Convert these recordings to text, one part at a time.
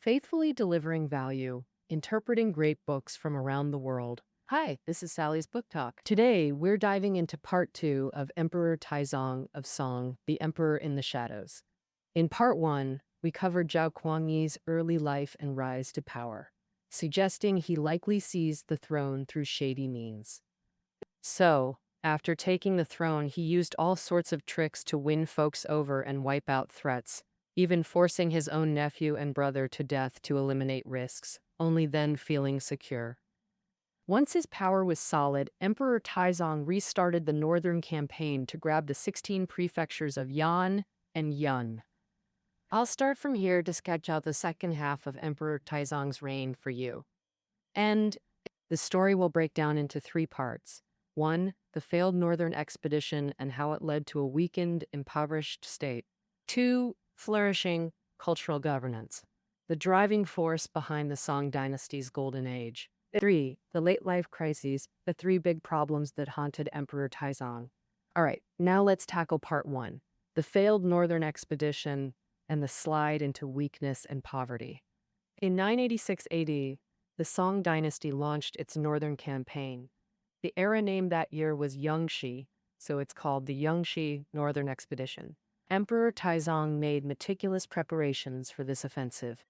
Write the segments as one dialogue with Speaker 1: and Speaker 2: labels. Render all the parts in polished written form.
Speaker 1: faithfully delivering value, interpreting great books from around the world. Hi, this is Sally's Book Talk. Today, we're diving into part 2 of Emperor Taizong of Song, The Emperor in the Shadows. In part 1, we covered Zhao Guangyi's early life and rise to power, suggesting he likely seized the throne through shady means. So, after taking the throne, he used all sorts of tricks to win folks over and wipe out threats, even forcing his own nephew and brother to death to eliminate risks, only then feeling secure. Once his power was solid, Emperor Taizong restarted the northern campaign to grab the 16 prefectures of Yan and Yun. I'll start from here to sketch out the second half of Emperor Taizong's reign for you. And the story will break down into 3 parts. 1. The failed northern expedition and how it led to a weakened, impoverished state. 2. Flourishing cultural governance, the driving force behind the Song dynasty's golden age. 3. The late life crises, the 3 big problems that haunted Emperor Taizong. All right, now let's tackle part 1. The failed northern expedition and the slide into weakness and poverty. In 986 AD, the Song dynasty launched its northern campaign. The era named that year was Yangshi, so it's called the Yangshi Northern Expedition. Emperor Taizong made meticulous preparations for this offensive.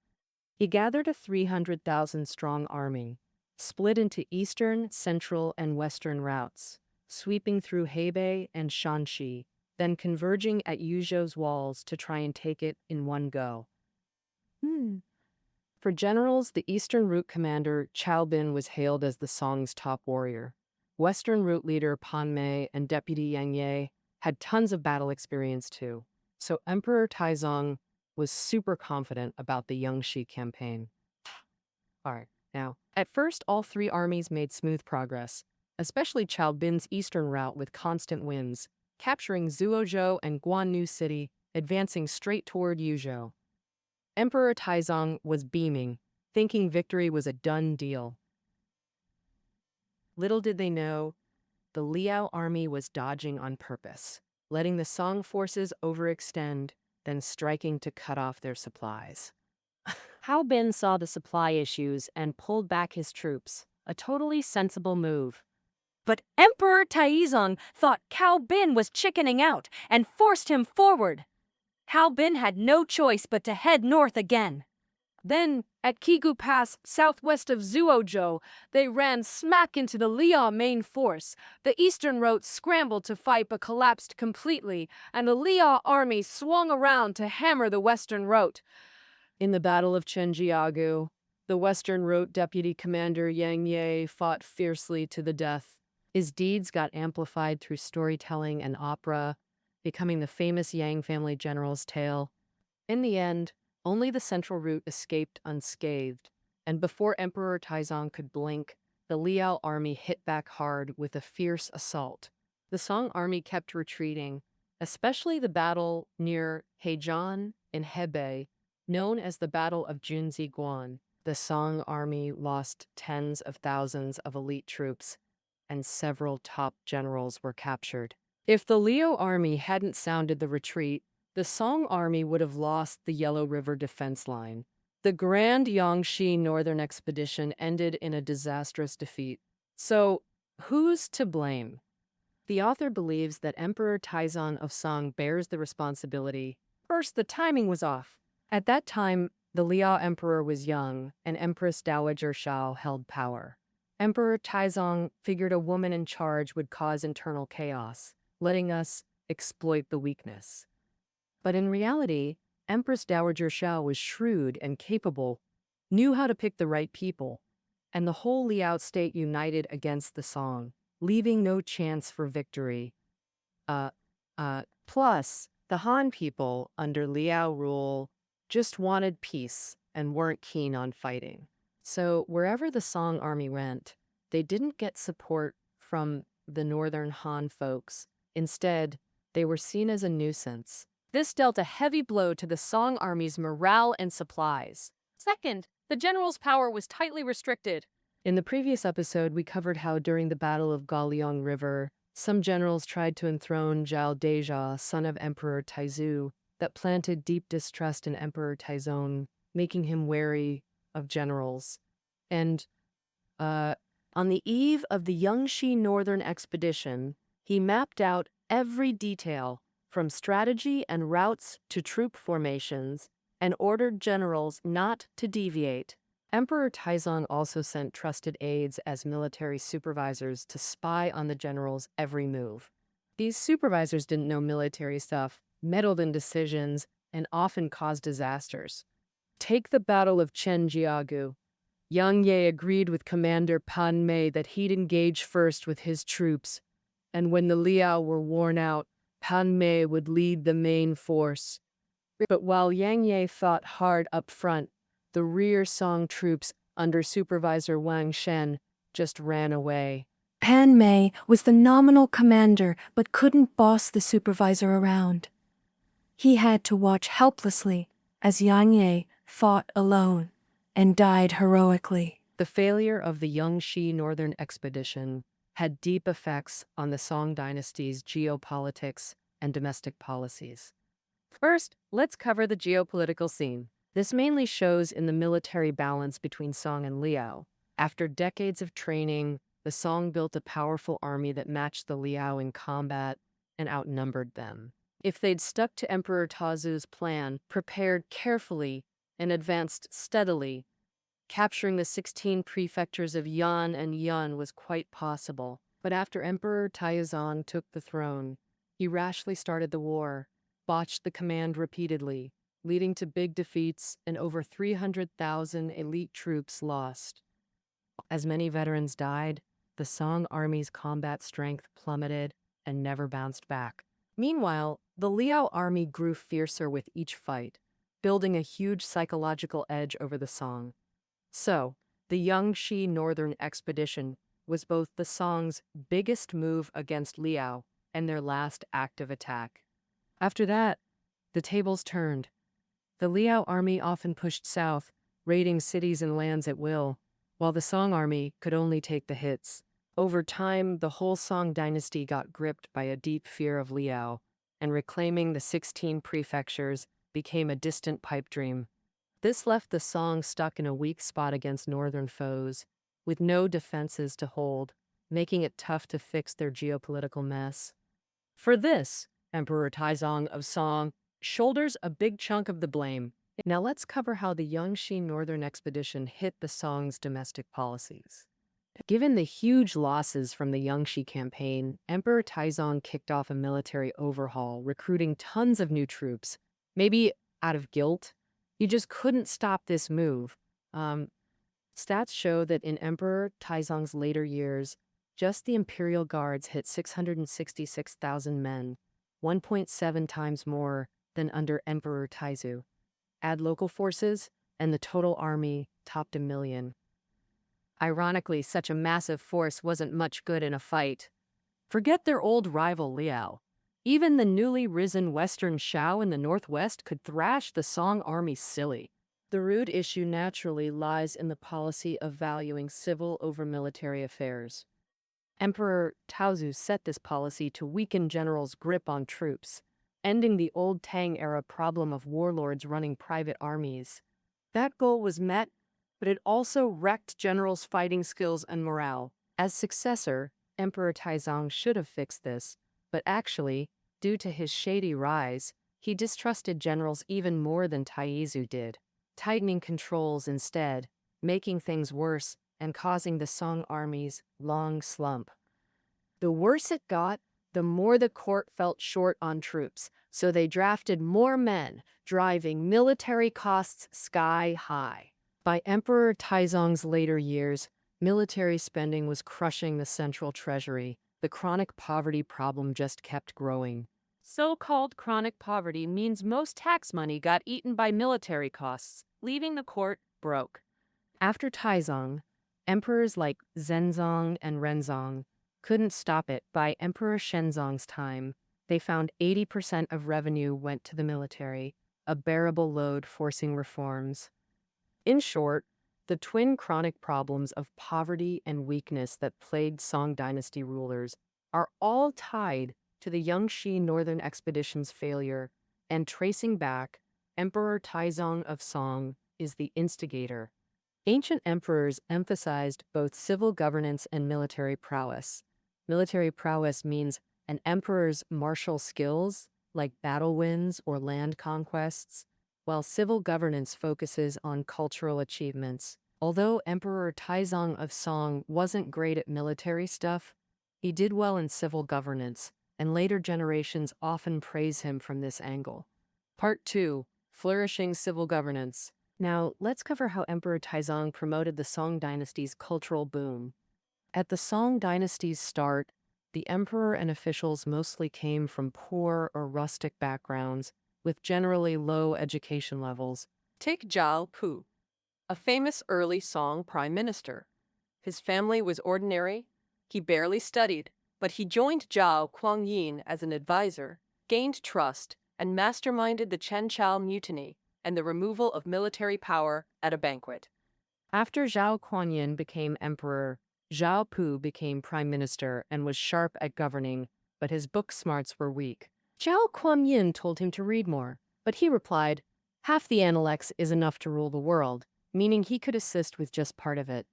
Speaker 1: He gathered a 300,000-strong army, split into eastern, central, and western routes, sweeping through Hebei and Shanxi, then converging at Yuzhou's walls to try and take it in one go. For generals, the Eastern Route commander Cao Bin was hailed as the Song's top warrior. Western Route leader Pan Mei and deputy Yang Ye had tons of battle experience too, so Emperor Taizong was super confident about the Yangshi campaign. All right, now, at first all 3 armies made smooth progress, especially Cao Bin's eastern route with constant winds, capturing Zuozhou and Guanyu City, advancing straight toward Yuzhou. Emperor Taizong was beaming, thinking victory was a done deal. Little did they know, the Liao army was dodging on purpose, letting the Song forces overextend, then striking to cut off their supplies. Cao Bin saw the supply issues and pulled back his troops, a totally sensible move.
Speaker 2: But Emperor Taizong thought Cao Bin was chickening out and forced him forward. Cao Bin had no choice but to head north again.
Speaker 3: Then, at Kigu Pass, southwest of Zuozhou, they ran smack into the Liao main force. The eastern route scrambled to fight but collapsed completely, and the Liao army swung around to hammer the western route. In the Battle of Chenjiagu, the western route deputy commander Yang Ye fought fiercely to the death. His deeds got amplified through storytelling and opera, becoming the famous Yang family general's tale. In the end, only the central route escaped unscathed, and before Emperor Taizong could blink, the Liao army hit back hard with a fierce assault. The Song army kept retreating, especially the battle near Heizhan in Hebei, known as the Battle of Junziguan. The Song army lost tens of thousands of elite troops, and several top generals were captured. If the Liao army hadn't sounded the retreat, the Song army would have lost the Yellow River defense line. The Grand Yangshi Northern Expedition ended in a disastrous defeat. So, who's to blame? The author believes that Emperor Taizong of Song bears the responsibility. First, the timing was off. At that time, the Liao emperor was young, and Empress Dowager Shao held power. Emperor Taizong figured a woman in charge would cause internal chaos, letting us exploit the weakness. But in reality, Empress Dowager Shao was shrewd and capable, knew how to pick the right people, and the whole Liao state united against the Song, leaving no chance for victory. Plus, the Han people under Liao rule just wanted peace and weren't keen on fighting. So wherever the Song army went, they didn't get support from the northern Han folks. Instead, they were seen as a nuisance. This dealt a heavy blow to the Song army's morale and supplies. Second, the general's power was tightly restricted. In the previous episode, we covered how during the Battle of Gaoliang River, some generals tried to enthrone Zhao Deja, son of Emperor Taizu, that planted deep distrust in Emperor Taizong.
Speaker 1: making him wary of generals. And on the eve of the Yangshi Northern Expedition, he mapped out every detail, from strategy and routes to troop formations, and ordered generals not to deviate. Emperor Taizong also sent trusted aides as military supervisors to spy on the general's every move. These supervisors didn't know military stuff, meddled in decisions, and often caused disasters. Take the Battle of Chenjiagu. Yang Ye agreed with Commander Pan Mei that he'd engage first with his troops, and when the Liao were worn out, Pan Mei would lead the main force. But while Yang Ye fought hard up front, the rear Song troops under supervisor Wang Shen just ran away.
Speaker 2: Pan Mei was the nominal commander but couldn't boss the supervisor around. He had to watch helplessly as Yang Ye fought alone and died heroically.
Speaker 1: The failure of the Yangshi Northern Expedition had deep effects on the Song dynasty's geopolitics and domestic policies. First, let's cover the geopolitical scene. This mainly shows in the military balance between Song and Liao. After decades of training, the Song built a powerful army that matched the Liao in combat and outnumbered them. If they'd stuck to Emperor Taizong's plan, prepared carefully, and advanced steadily, capturing the 16 prefectures of Yan and Yun was quite possible. But after Emperor Taizong took the throne, he rashly started the war, botched the command repeatedly, leading to big defeats and over 300,000 elite troops lost. As many veterans died, the Song army's combat strength plummeted and never bounced back. Meanwhile, the Liao army grew fiercer with each fight, building a huge psychological edge over the Song. So, the Yangshi Northern Expedition was both the Song's biggest move against Liao and their last active attack. After that, the tables turned. The Liao army often pushed south, raiding cities and lands at will, while the Song army could only take the hits. Over time, the whole Song dynasty got gripped by a deep fear of Liao, and reclaiming the 16 prefectures became a distant pipe dream. This left the Song stuck in a weak spot against northern foes, with no defenses to hold, making it tough to fix their geopolitical mess. For this, Emperor Taizong of Song shoulders a big chunk of the blame. Now let's cover how the Yangshi Northern Expedition hit the Song's domestic policies. Given the huge losses from the Yangshi campaign, Emperor Taizong kicked off a military overhaul, recruiting tons of new troops. Maybe out of guilt, he just couldn't stop this move. Stats show that in Emperor Taizong's later years, just the Imperial Guards hit 666,000 men, 1.7 times more than under Emperor Taizu. Add local forces, and the total army topped 1 million. Ironically, such a massive force wasn't much good in a fight. Forget their old rival Liao. Even the newly risen Western Shao in the northwest could thrash the Song army silly. The root issue naturally lies in the policy of valuing civil over military affairs. Emperor Taozu set this policy to weaken generals' grip on troops, ending the old Tang-era problem of warlords running private armies. That goal was met, but it also wrecked generals' fighting skills and morale. As successor, Emperor Taizong should have fixed this, but actually, due to his shady rise, he distrusted generals even more than Taizu did, tightening controls instead, making things worse and causing the Song army's long slump. The worse it got, the more the court felt short on troops, so they drafted more men, driving military costs sky high. By Emperor Taizong's later years, military spending was crushing the central treasury. The chronic poverty problem just kept growing. So-called chronic poverty means most tax money got eaten by military costs, leaving the court broke. After Taizong, emperors like Zhenzong and Renzong couldn't stop it. By Emperor Shenzong's time, they found 80% of revenue went to the military, a bearable load forcing reforms. In short, the twin chronic problems of poverty and weakness that plagued Song dynasty rulers are all tied to the Yangshi Northern Expedition's failure, and tracing back, Emperor Taizong of Song is the instigator. Ancient emperors emphasized both civil governance and military prowess. Military prowess means an emperor's martial skills, like battle wins or land conquests, while civil governance focuses on cultural achievements. Although Emperor Taizong of Song wasn't great at military stuff, he did well in civil governance, and later generations often praise him from this angle. Part 2. Flourishing Civil Governance. Now, let's cover how Emperor Taizong promoted the Song dynasty's cultural boom. At the Song dynasty's start, the emperor and officials mostly came from poor or rustic backgrounds, with generally low education levels. Take Zhao Pu, a famous early Song prime minister. His family was ordinary. He barely studied, but he joined Zhao Guangyi as an advisor, gained trust, and masterminded the Chen Chao mutiny and the removal of military power at a banquet. After Zhao Guangyi became emperor, Zhao Pu became prime minister and was sharp at governing, but his book smarts were weak. Zhao Guangyi told him to read more, but he replied, "Half the Analects is enough to rule the world," meaning he could assist with just part of it.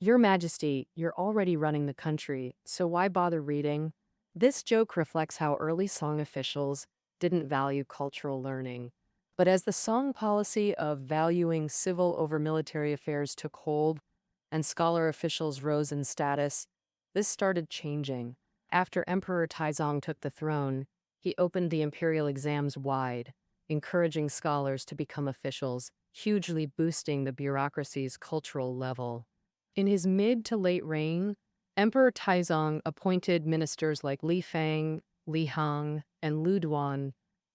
Speaker 1: Your Majesty, you're already running the country, so why bother reading? This joke reflects how early Song officials didn't value cultural learning. But as the Song policy of valuing civil over military affairs took hold and scholar officials rose in status, this started changing. After Emperor Taizong took the throne, he opened the imperial exams wide, encouraging scholars to become officials, hugely boosting the bureaucracy's cultural level. In his mid to late reign, Emperor Taizong appointed ministers like Li Fang, Li Hang, and Lu Duan,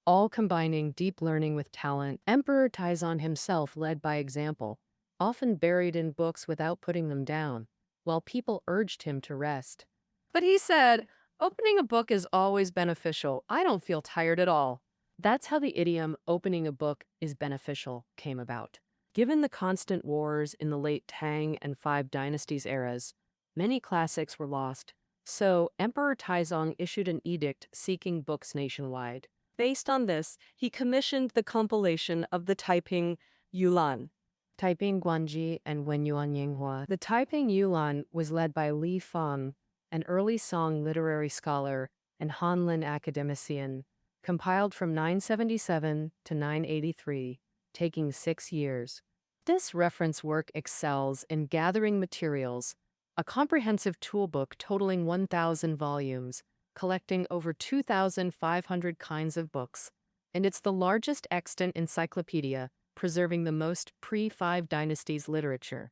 Speaker 1: all combining deep learning with talent. Emperor Taizong himself led by example, often buried in books without putting them down, while people urged him to rest. But he said, "Opening a book is always beneficial. I don't feel tired at all." That's how the idiom "opening a book is beneficial" came about. Given the constant wars in the late Tang and Five Dynasties eras, many classics were lost. So, Emperor Taizong issued an edict seeking books nationwide. Based on this, he commissioned the compilation of the Taiping Yulan, Taiping Guanji and Wenyuan Yinghua. The Taiping Yulan was led by Li Fang, an early Song literary scholar and Hanlin academician, compiled from 977 to 983, taking 6 years. This reference work excels in gathering materials, a comprehensive toolbook totaling 1,000 volumes, collecting over 2,500 kinds of books, and it's the largest extant encyclopedia preserving the most pre-Five Dynasties literature.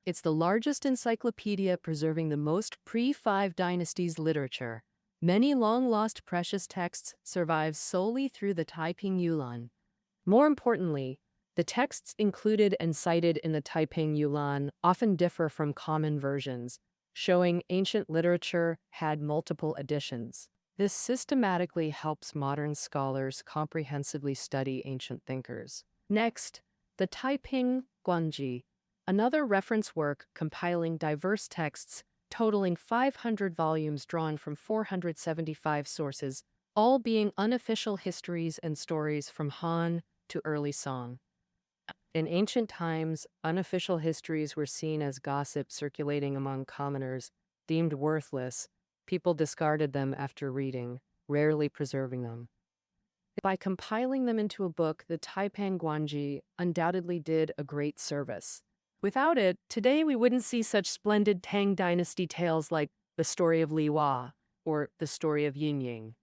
Speaker 1: It's the largest encyclopedia preserving the most pre-Five Dynasties literature. Many long-lost precious texts survive solely through the Taiping Yulan. More importantly, the texts included and cited in the Taiping Yulan often differ from common versions, showing ancient literature had multiple editions. This systematically helps modern scholars comprehensively study ancient thinkers. Next, the Taiping Guanji, another reference work compiling diverse texts totaling 500 volumes drawn from 475 sources, all being unofficial histories and stories from Han to early Song. In ancient times, unofficial histories were seen as gossip circulating among commoners, deemed worthless. People discarded them after reading, rarely preserving them. By compiling them into a book, the Taiping Guanji undoubtedly did a great service. Without it, today we wouldn't see such splendid Tang Dynasty tales like the story of Li Hua or the story of Yin Ying.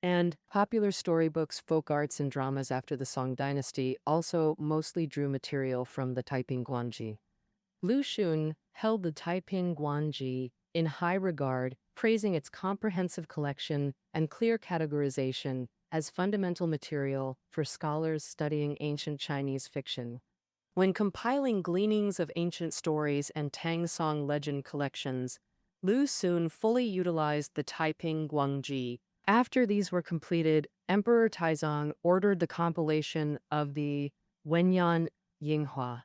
Speaker 1: And popular storybooks, folk arts, and dramas after the Song Dynasty also mostly drew material from the Taiping Guanji. Lu Xun held the Taiping Guanji in high regard, praising its comprehensive collection and clear categorization as fundamental material for scholars studying ancient Chinese fiction. When compiling gleanings of ancient stories and Tang Song legend collections, Lu Xun fully utilized the Taiping Guanji. After these were completed, Emperor Taizong ordered the compilation of the Wenyuan Yinghua,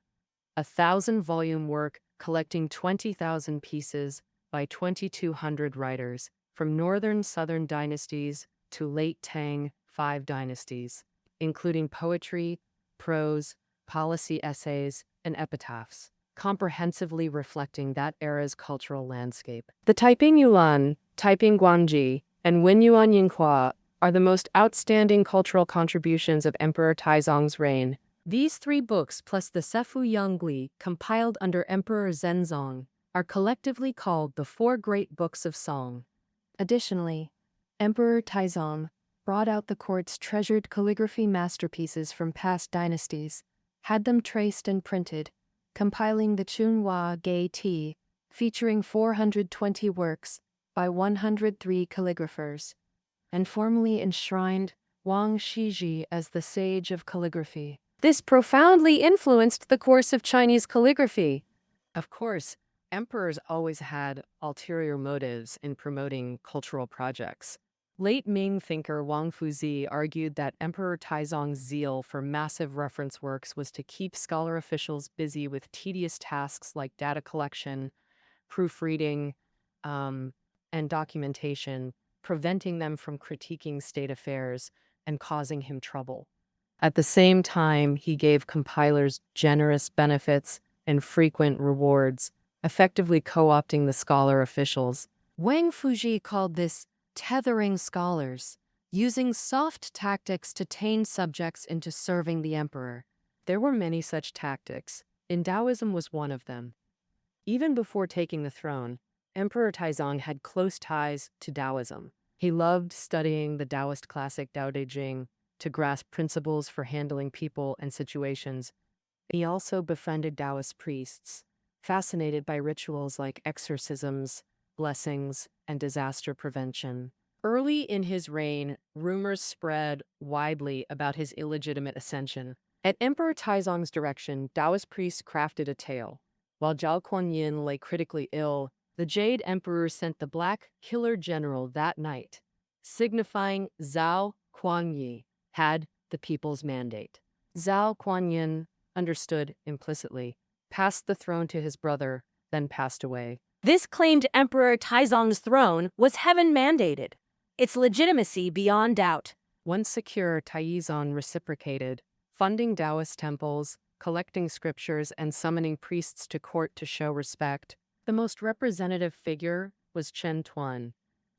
Speaker 1: a 1,000-volume work collecting 20,000 pieces by 2,200 writers from northern southern dynasties to late Tang Five Dynasties. including poetry, prose, policy essays, and epitaphs, comprehensively reflecting that era's cultural landscape. The Taiping Yuan, Taiping Guangyi, and Wen Yuan Yinhua are the most outstanding cultural contributions of Emperor Taizong's reign. These three books, plus the Sefu Yonggli, compiled under Emperor Zhenzong, are collectively called the Four Great Books of Song.
Speaker 2: Additionally, Emperor Taizong brought out the court's treasured calligraphy masterpieces from past dynasties, had them traced and printed, compiling the Chunhua Gei Ti, featuring 420 works by 103 calligraphers, and formally enshrined Wang Shiji as the sage of calligraphy.
Speaker 3: This profoundly influenced the course of Chinese calligraphy.
Speaker 1: Of course, emperors always had ulterior motives in promoting cultural projects. Late Ming thinker Wang Fuzi argued that Emperor Taizong's zeal for massive reference works was to keep scholar officials busy with tedious tasks like data collection, proofreading, and documentation, preventing them from critiquing state affairs and causing him trouble. At the same time, he gave compilers generous benefits and frequent rewards, effectively co-opting the scholar officials.
Speaker 2: Wang Fuji called this tethering scholars, using soft tactics to tame subjects into serving the emperor.
Speaker 1: There were many such tactics, and Taoism was one of them. Even before taking the throne, Emperor Taizong had close ties to Taoism. He loved studying the Taoist classic Tao Te Ching to grasp principles for handling people and situations. He also befriended Taoist priests, fascinated by rituals like exorcisms, blessings, and disaster prevention. Early in his reign, rumors spread widely about his illegitimate ascension. At Emperor Taizong's direction, Taoist priests crafted a tale. While Zhao Guangyi lay critically ill, the Jade Emperor sent the Black Killer General that night, signifying Zhao Guangyi had the people's mandate. Zhao Guangyi understood implicitly, passed the throne to his brother, then passed away.
Speaker 3: This claimed Emperor Taizong's throne was heaven-mandated, its legitimacy beyond doubt.
Speaker 1: Once secure, Taizong reciprocated, funding Taoist temples, collecting scriptures, and summoning priests to court to show respect. The most representative figure was Chen Tuan.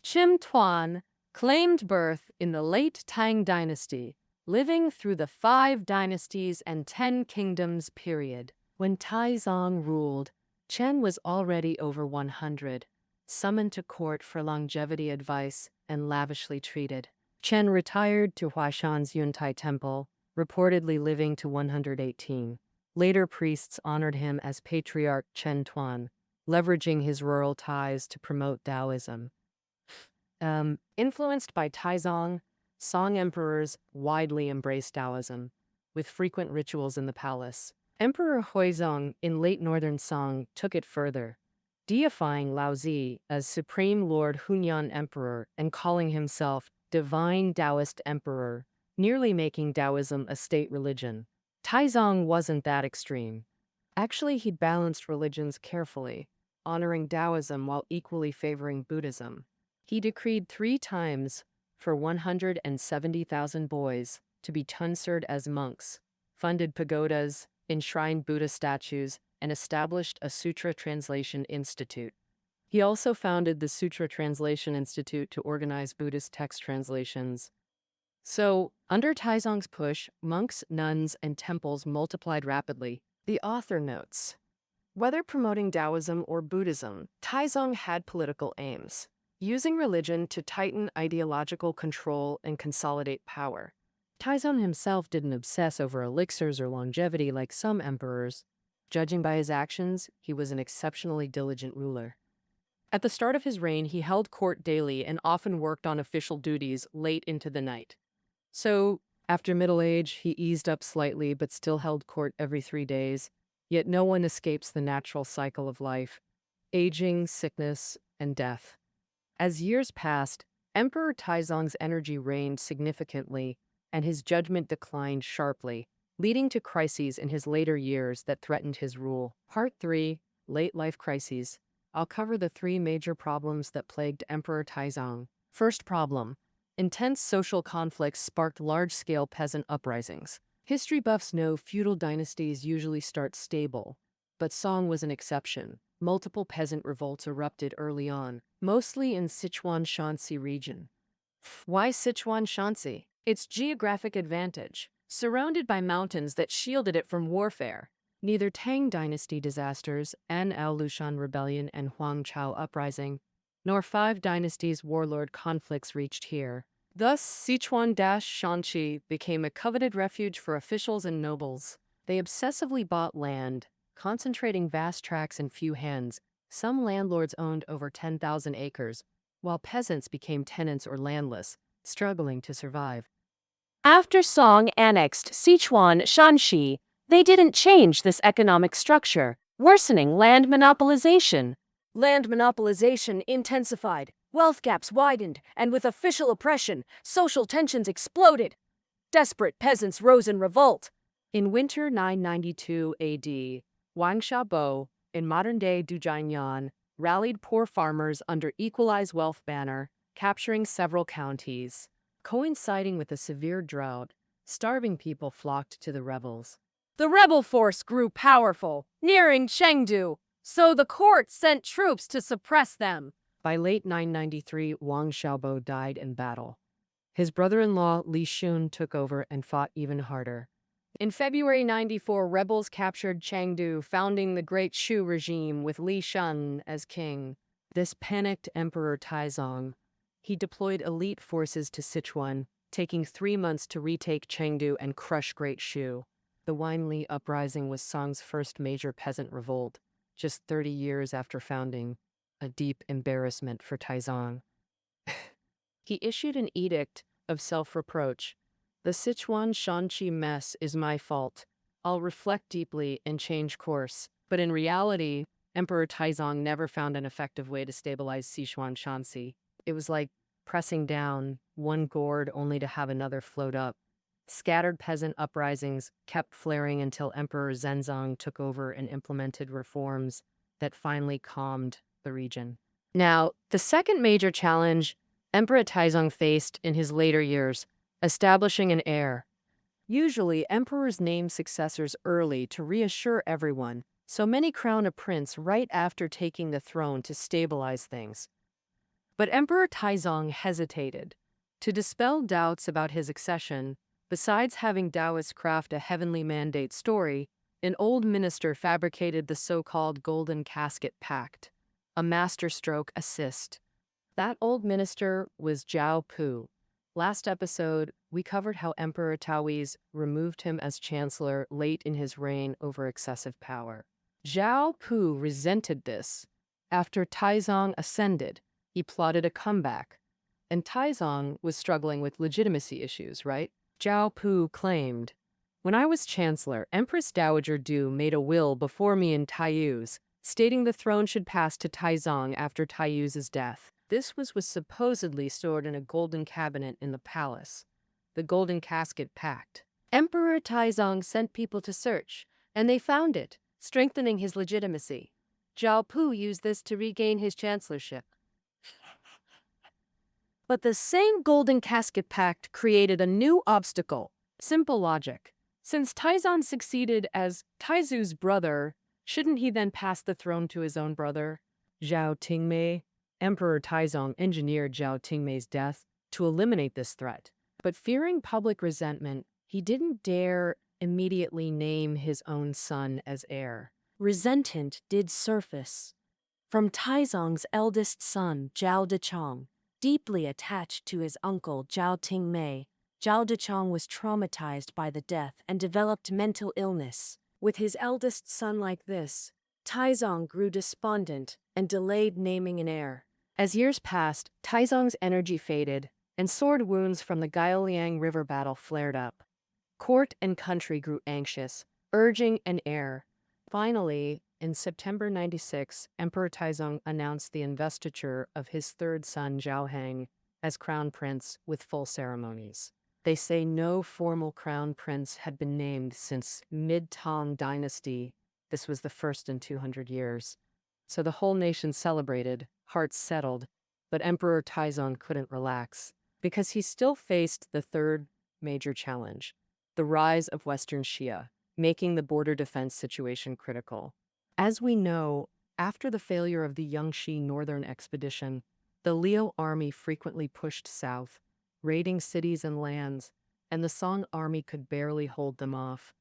Speaker 3: Chen Tuan claimed birth in the late Tang dynasty, living through the 5 dynasties and 10 kingdoms period.
Speaker 1: When Taizong ruled, Chen was already over 100, summoned to court for longevity advice and lavishly treated. Chen retired to Huashan's Yuntai Temple, reportedly living to 118. Later priests honored him as Patriarch Chen Tuan, leveraging his rural ties to promote Taoism. Influenced by Taizong, Song emperors widely embraced Taoism, with frequent rituals in the palace. Emperor Huizong in late northern Song took it further, deifying Laozi as Supreme Lord Hunyan Emperor and calling himself Divine Taoist Emperor, nearly making Taoism a state religion. Taizong wasn't that extreme. Actually, he'd balanced religions carefully, honoring Taoism while equally favoring Buddhism. He decreed 3 times for 170,000 boys to be tonsured as monks, funded pagodas, enshrined Buddha statues, and established a Sutra Translation Institute. He also founded the Sutra Translation Institute to organize Buddhist text translations. So, under Taizong's push, monks, nuns, and temples multiplied rapidly. The author notes, whether promoting Taoism or Buddhism, Taizong had political aims, using religion to tighten ideological control and consolidate power. Taizong himself didn't obsess over elixirs or longevity like some emperors. Judging by his actions, he was an exceptionally diligent ruler. At the start of his reign, he held court daily and often worked on official duties late into the night. So, after middle age, he eased up slightly but still held court every 3 days. Yet no one escapes the natural cycle of life: aging, sickness, and death. As years passed, Emperor Taizong's energy waned significantly, and his judgment declined sharply, leading to crises in his later years that threatened his rule. Part 3, Late Life Crises. I'll cover the 3 major problems that plagued Emperor Taizong. First problem: Intense social conflicts sparked large-scale peasant uprisings. History buffs know feudal dynasties usually start stable, but Song was an exception. Multiple peasant revolts erupted early on, mostly in Sichuan Shanxi region. Why Sichuan Shanxi? Its geographic advantage, surrounded by mountains that shielded it from warfare. Neither Tang dynasty disasters, An Al Lushan rebellion and Huang Chao uprising, nor Five Dynasties warlord conflicts reached here. Thus, Sichuan-Shanxi became a coveted refuge for officials and nobles. They obsessively bought land, concentrating vast tracts in few hands. Some landlords owned over 10,000 acres, while peasants became tenants or landless, struggling to survive.
Speaker 3: After Song annexed Sichuan Shanxi, they didn't change this economic structure, worsening land monopolization. Land monopolization intensified, wealth gaps widened, and with official oppression, social tensions exploded. Desperate peasants rose in revolt.
Speaker 1: In winter 992 AD, Wang Xiaobo, in modern-day Dujianyan, rallied poor farmers under equalized wealth banner, capturing several counties. Coinciding with a severe drought, starving people flocked to the rebels.
Speaker 3: The rebel force grew powerful, nearing Chengdu, so the court sent troops to suppress them.
Speaker 1: By late 993, Wang Xiaobo died in battle. His brother-in-law Li Shun took over and fought even harder. In February 94, rebels captured Chengdu, founding the Great Shu regime with Li Shun as king. This panicked Emperor Taizong. He deployed elite forces to Sichuan, taking 3 months to retake Chengdu and crush Great Shu. The Wanli uprising was Song's first major peasant revolt, just 30 years after founding, a deep embarrassment for Taizong. He issued an edict of self-reproach. The Sichuan Shanxi mess is my fault. I'll reflect deeply and change course. But in reality, Emperor Taizong never found an effective way to stabilize Sichuan Shanxi. It was like pressing down one gourd only to have another float up. Scattered peasant uprisings kept flaring until Emperor Zhenzong took over and implemented reforms that finally calmed the region. Now, the second major challenge Emperor Taizong faced in his later years, establishing an heir. Usually, emperors name successors early to reassure everyone, so many crown a prince right after taking the throne to stabilize things. But Emperor Taizong hesitated. To dispel doubts about his accession, besides having Taoists craft a heavenly mandate story, an old minister fabricated the so-called Golden Casket Pact, a masterstroke assist. That old minister was Zhao Pu. Last episode, we covered how Emperor Taoi's removed him as chancellor late in his reign over excessive power. Zhao Pu resented this. After Taizong ascended, he plotted a comeback. And Taizong was struggling with legitimacy issues, right? Zhao Pu claimed, "When I was chancellor, Empress Dowager Du made a will before me in Taiyu's, stating the throne should pass to Taizong after Taiyu's death. This was supposedly stored in a golden cabinet in the palace, the Golden Casket Pact. Emperor Taizong sent people to search, and they found it, strengthening his legitimacy. Zhao Pu used this to regain his chancellorship. But the same Golden Casket Pact created a new obstacle. Simple logic. Since Taizong succeeded as Taizu's brother, shouldn't he then pass the throne to his own brother, Zhao Tingmei? Emperor Taizong engineered Zhao Tingmei's death to eliminate this threat. But fearing public resentment, he didn't dare immediately name his own son as heir. Resentment did surface. From Taizong's eldest son, Zhao Dechong, deeply attached to his uncle Zhao Tingmei, Zhao Dechong was traumatized by the death and developed mental illness. With his eldest son like this, Taizong grew despondent and delayed naming an heir. As years passed, Taizong's energy faded, and sword wounds from the Gaoliang River battle flared up. Court and country grew anxious, urging an heir. Finally, in September 96, Emperor Taizong announced the investiture of his third son Zhao Heng as crown prince with full ceremonies. They say no formal crown prince had been named since mid-Tang dynasty. This was the first in 200 years. So the whole nation celebrated, hearts settled, but Emperor Taizong couldn't relax. because he still faced the third major challenge, the rise of Western Shia, making the border defense situation critical. As we know, after the failure of the Yangshi Northern Expedition, the Liao army frequently pushed south, raiding cities and lands, and the Song army could barely hold them off.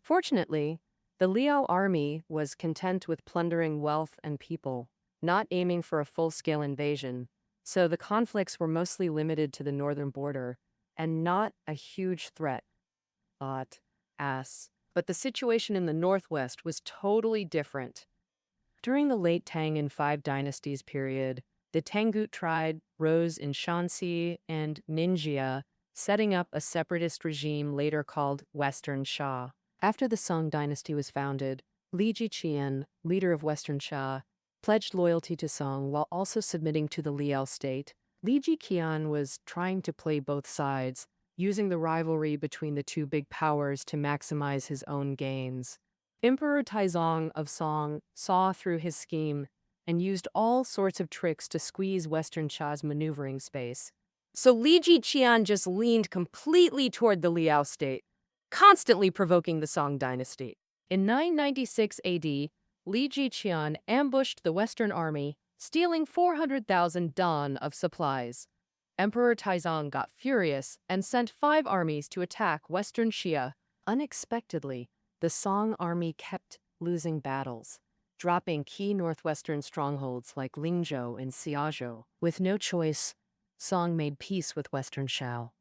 Speaker 1: Fortunately, the Liao army was content with plundering wealth and people, not aiming for a full-scale invasion, so the conflicts were mostly limited to the northern border and not a huge threat. But the situation in the northwest was totally different. During the late Tang and Five Dynasties period, the Tangut tribe rose in Shanxi and Ningxia, setting up a separatist regime later called Western Sha. After the Song dynasty was founded, Li Jiqian, leader of Western Sha, pledged loyalty to Song while also submitting to the Liao state. Li Jiqian was trying to play both sides, using the rivalry between the two big powers to maximize his own gains. Emperor Taizong of Song saw through his scheme and used all sorts of tricks to squeeze Western Sha's maneuvering space. So Li Jiqian just leaned completely toward the Liao state, constantly provoking the Song dynasty. In 996 AD, Li Jiqian ambushed the Western army, stealing 400,000 dan of supplies. Emperor Taizong got furious and sent 5 armies to attack Western Xia. Unexpectedly, the Song army kept losing battles, dropping key northwestern strongholds like Lingzhou and Xiazhou. With no choice, Song made peace with Western Shao.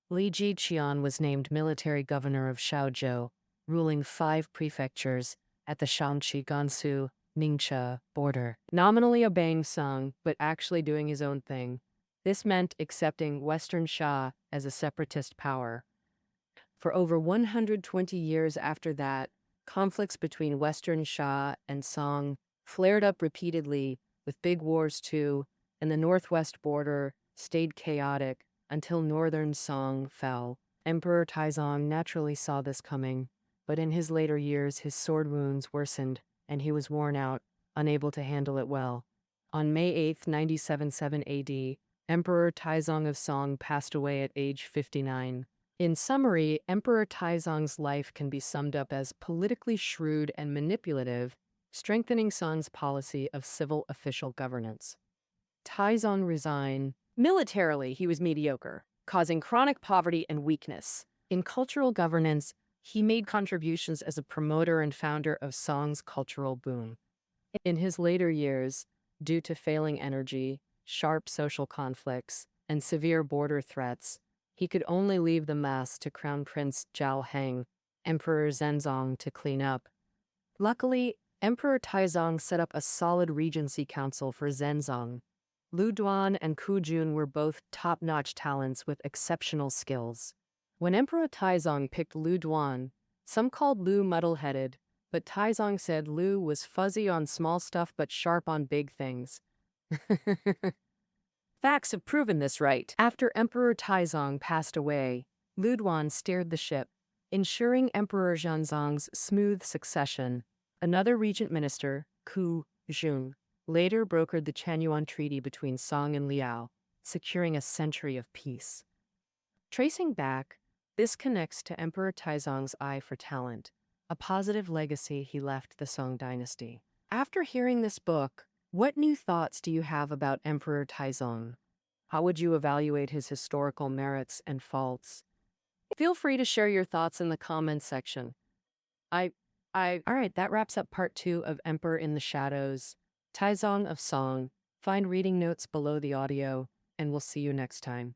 Speaker 1: Li Jiqian was named military governor of Shaozhou, ruling 5 prefectures at the Shaanxi-Gansu-Ningxia border, nominally obeying Song, but actually doing his own thing. This meant accepting Western Sha as a separatist power. For over 120 years after that, conflicts between Western Sha and Song flared up repeatedly, with big wars too, and the northwest border stayed chaotic until northern Song fell. Emperor Taizong naturally saw this coming, but in his later years his sword wounds worsened, and he was worn out, unable to handle it well. On May 8, 977 AD, Emperor Taizong of Song passed away at age 59. In summary, Emperor Taizong's life can be summed up as politically shrewd and manipulative, strengthening Song's policy of civil official governance. Taizong resigned. Militarily, he was mediocre, causing chronic poverty and weakness. In cultural governance, he made contributions as a promoter and founder of Song's cultural boom. In his later years, due to failing energy, sharp social conflicts, and severe border threats, he could only leave the mess to Crown Prince Zhao Heng, Emperor Zhenzong, to clean up. Luckily, Emperor Taizong set up a solid regency council for Zhenzong. Lu Duan and Ku Jun were both top-notch talents with exceptional skills. When Emperor Taizong picked Lu Duan, some called Lu muddle-headed, but Taizong said Lu was fuzzy on small stuff but sharp on big things. Facts have proven this right. After Emperor Taizong passed away, Lu Duan steered the ship, ensuring Emperor Zhenzong's smooth succession. Another regent minister, Ku Jun, later brokered the Chanyuan Treaty between Song and Liao, securing a century of peace. Tracing back, this connects to Emperor Taizong's eye for talent, a positive legacy he left the Song dynasty. After hearing this book, what new thoughts do you have about Emperor Taizong? How would you evaluate his historical merits and faults? Feel free to share your thoughts in the comments section. All right, that wraps up part 2 of Emperor in the Shadows, Taizong of Song. Find reading notes below the audio, and we'll see you next time.